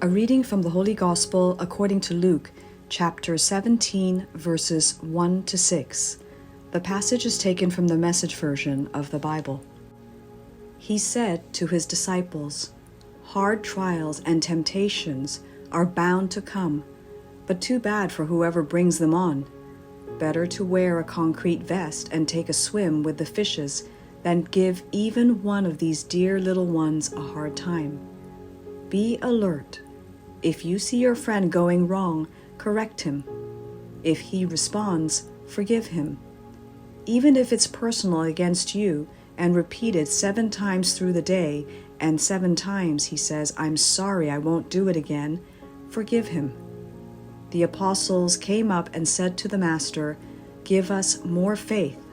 A reading from the Holy Gospel according to Luke, chapter 17, verses 1 to 6. The passage is taken from the Message version of the Bible. He said to his disciples, "Hard trials and temptations are bound to come, but too bad for whoever brings them on. Better to wear a concrete vest and take a swim with the fishes than give even one of these dear little ones a hard time. Be alert. If you see your friend going wrong, correct him. If he responds, forgive him. Even if it's personal against you and repeated 7 times through the day, and 7 times he says, 'I'm sorry, I won't do it again,' forgive him." The apostles came up and said to the Master, "Give us more faith."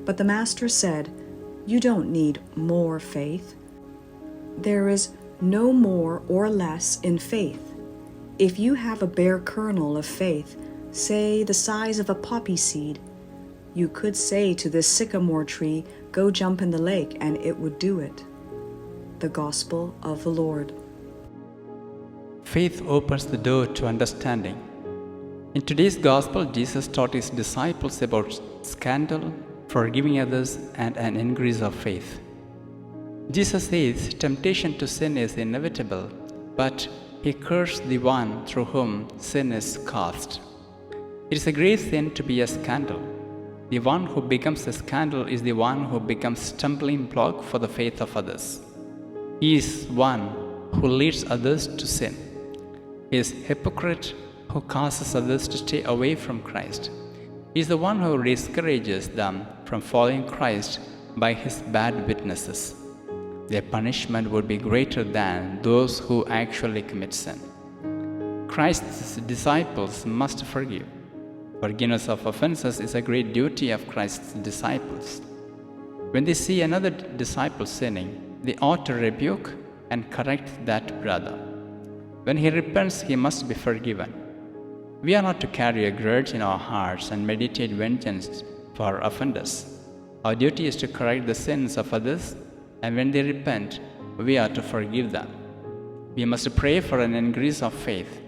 But the Master said, "You don't need more faith. There is no more or less in faith. If you have a bare kernel of faith, say the size of a poppy seed, you could say to this sycamore tree, 'Go jump in the lake,' and it would do it." The Gospel of the Lord. Faith opens the door to understanding. In today's Gospel, Jesus taught his disciples about scandal, forgiving others, and an increase of faith. Jesus says temptation to sin is inevitable, but he cursed the one through whom sin is caused. It is a great sin to be a scandal. The one who becomes a scandal is the one who becomes stumbling block for the faith of others. He is one who leads others to sin. He is a hypocrite who causes others to stay away from Christ. He is the one who discourages them from following Christ by his bad witnesses. Their punishment would be greater than those who actually commit sin. Christ's disciples must forgive. Forgiveness of offences is a great duty of Christ's disciples. When they see another disciple sinning, they ought to rebuke and correct that brother. When he repents, he must be forgiven. We are not to carry a grudge in our hearts and meditate vengeance for offenders. Our duty is to correct the sins of others, and when they repent, we are to forgive them. We must pray for an increase of faith.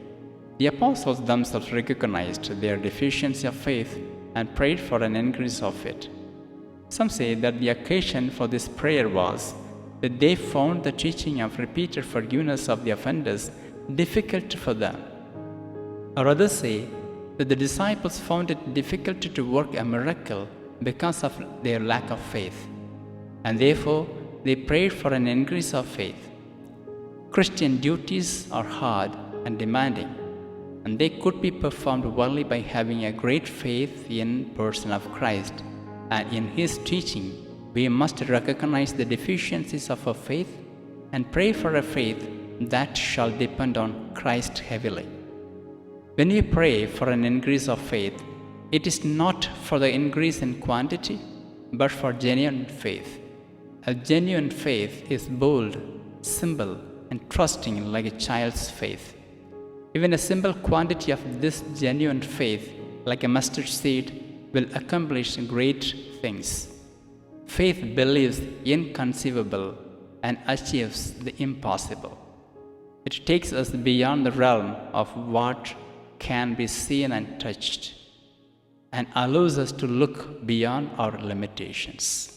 The apostles themselves recognized their deficiency of faith and prayed for an increase of it. Some say that the occasion for this prayer was that they found the teaching of repeated forgiveness of the offenders difficult for them. Or others say that the disciples found it difficult to work a miracle because of their lack of faith, and therefore they prayed for an increase of faith. Christian duties are hard and demanding, and they could be performed only by having a great faith in the person of Christ, and in his teaching we must recognize the deficiencies of our faith and pray for a faith that shall depend on Christ heavily. When we pray for an increase of faith, it is not for the increase in quantity, but for genuine faith. A genuine faith is bold, simple, and trusting like a child's faith. Even a simple quantity of this genuine faith, like a mustard seed, will accomplish great things. Faith believes inconceivable and achieves the impossible. It takes us beyond the realm of what can be seen and touched, and allows us to look beyond our limitations.